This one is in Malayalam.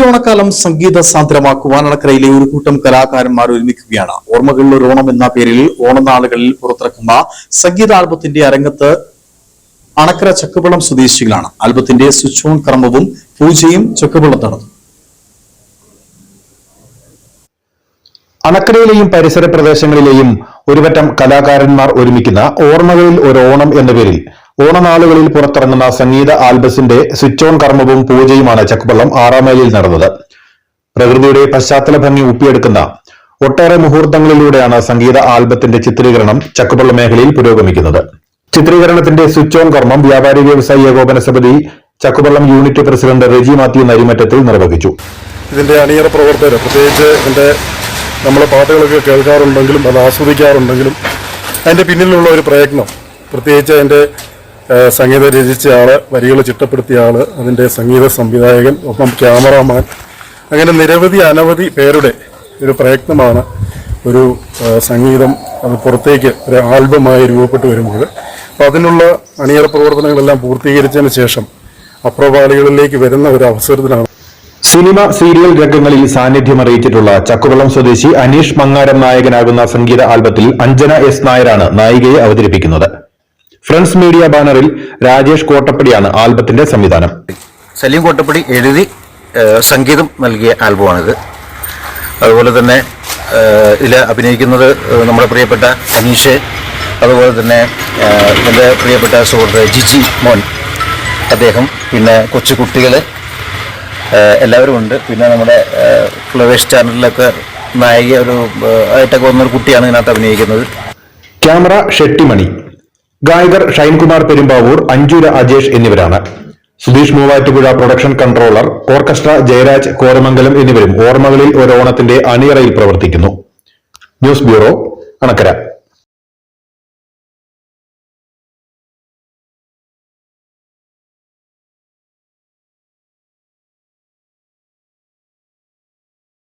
ഓണക്കാലം സംഗീത സാന്ദ്രമാക്കുവാൻ അണക്കരയിലെ ഒരു കൂട്ടം കലാകാരന്മാർ ഒരുമിക്കുകയാണ്. ഓർമ്മകളിൽ ഒരു ഓണം എന്ന പേരിൽ ഓണനാളുകളിൽ പുറത്തിറക്കുന്ന സംഗീത ആൽബത്തിന്റെ അരങ്ങത്ത് അണക്കര ചക്കുവള്ളം സ്വദേശികളാണ്. ആൽബത്തിന്റെ സ്വിച്ച് ഓൺ കർമ്മവും പൂജയും ചക്കുവള്ളം നടന്നു. അണക്കരയിലെയും പരിസര പ്രദേശങ്ങളിലെയും ഒരുപറ്റം കലാകാരന്മാർ ഒരുമിക്കുന്ന ഓർമ്മകളിൽ ഒരു ഓണം എന്ന പേരിൽ ഓണനാളുകളിൽ പുറത്തിറങ്ങുന്ന സംഗീത ആൽബത്തിന്റെ സ്വിച്ച് ഓൺ കർമ്മവും പൂജയുമാണ് ചക്കുവള്ളം 6 മൈലിൽ നടന്നത്. പ്രകൃതിയുടെ പശ്ചാത്തല ഭംഗി ഒപ്പിയെടുക്കുന്ന ഒട്ടേറെ മുഹൂർത്തങ്ങളിലൂടെയാണ് സംഗീത ആൽബത്തിന്റെ ചിത്രീകരണം ചക്കുവള്ളം മേഖലയിൽ പുരോഗമിക്കുന്നത്. ചിത്രീകരണത്തിന്റെ സ്വിച്ച് ഓൺ കർമ്മം വ്യാപാരി വ്യവസായി ഏകോപന സമിതി ചക്കുവള്ളം യൂണിറ്റ് പ്രസിഡന്റ് റെജി മാത്യു നരിമറ്റത്തിൽ നിർവഹിച്ചു. ഇതിന്റെ അണിയറ പ്രവർത്തകർ, പ്രത്യേകിച്ച് ഇതിന്റെ നമ്മൾ പാട്ടുകളൊക്കെ കേൾക്കാറുണ്ടെങ്കിലും അത് ആസ്വദിക്കാറുണ്ടെങ്കിലും അതിന്റെ പിന്നിലുള്ള ഒരു പ്രയത്നം, പ്രത്യേകിച്ച് അതിന്റെ സംഗീതം രചിച്ച ആള്, വരികൾ ചിട്ടപ്പെടുത്തിയ ആള്, അതിന്റെ സംഗീത സംവിധായകൻ, ഒപ്പം ക്യാമറാമാൻ, അങ്ങനെ അനവധി പേരുടെ ഒരു പ്രയത്നമാണ് ഒരു സംഗീതം അത് പുറത്തേക്ക് ഒരു ആൽബമായി രൂപപ്പെട്ടു വരുമ്പോൾ. അപ്പം അതിനുള്ള അണിയറ പ്രവർത്തനങ്ങളെല്ലാം പൂർത്തീകരിച്ചതിന് ശേഷം അപ്രവാളികളിലേക്ക് വരുന്ന ഒരു അവസരത്തിലാണ് സിനിമ, സീരിയൽ രംഗങ്ങളിൽ സാന്നിധ്യം അറിയിച്ചിട്ടുള്ള ചക്കുവള്ളം സ്വദേശി അനീഷ് മങ്ങാരം നായകനാകുന്ന സംഗീത ആൽബത്തിൽ അഞ്ജന എസ് നായരാണ് നായികയെ അവതരിപ്പിക്കുന്നത്. ഫ്രണ്ട്സ് മീഡിയ ബാനറിൽ രാജേഷ് കോട്ടപ്പടിയാണ് ആൽബത്തിന്റെ സംവിധാനം. സലീം കോട്ടപ്പടി എഴുതി സംഗീതം നൽകിയ ആൽബമാണിത്. അതുപോലെ തന്നെ ഇതിൽ അഭിനയിക്കുന്നത് നമ്മുടെ പ്രിയപ്പെട്ട അനീഷ്, അതുപോലെ തന്നെ എൻ്റെ പ്രിയപ്പെട്ട സുഹൃത്ത് ജിജി മോൻ, അദ്ദേഹം, പിന്നെ കൊച്ചു കുട്ടികൾ എല്ലാവരും ഉണ്ട്. പിന്നെ നമ്മുടെ ഫ്ലവേഴ്സ് ചാനലിലൊക്കെ നായിക ആയിട്ടൊക്കെ വന്നൊരു കുട്ടിയാണ് ഇതിനകത്ത് അഭിനയിക്കുന്നത്. ക്യാമറ ഷെട്ടിമണി, ഗായകർ ഷൈൻകുമാർ പെരുമ്പാവൂർ, അഞ്ജുര അജേഷ് എന്നിവരാണ്. Sudheesh Muvattupuzha production controller, orchestra Jayaraj Koramangalam എന്നിവരും ഓർമ്മകളിൽ ഒരു ഓണത്തിന്റെ അണിയറയിൽ പ്രവർത്തിക്കുന്നു. News bureau, Anakkara.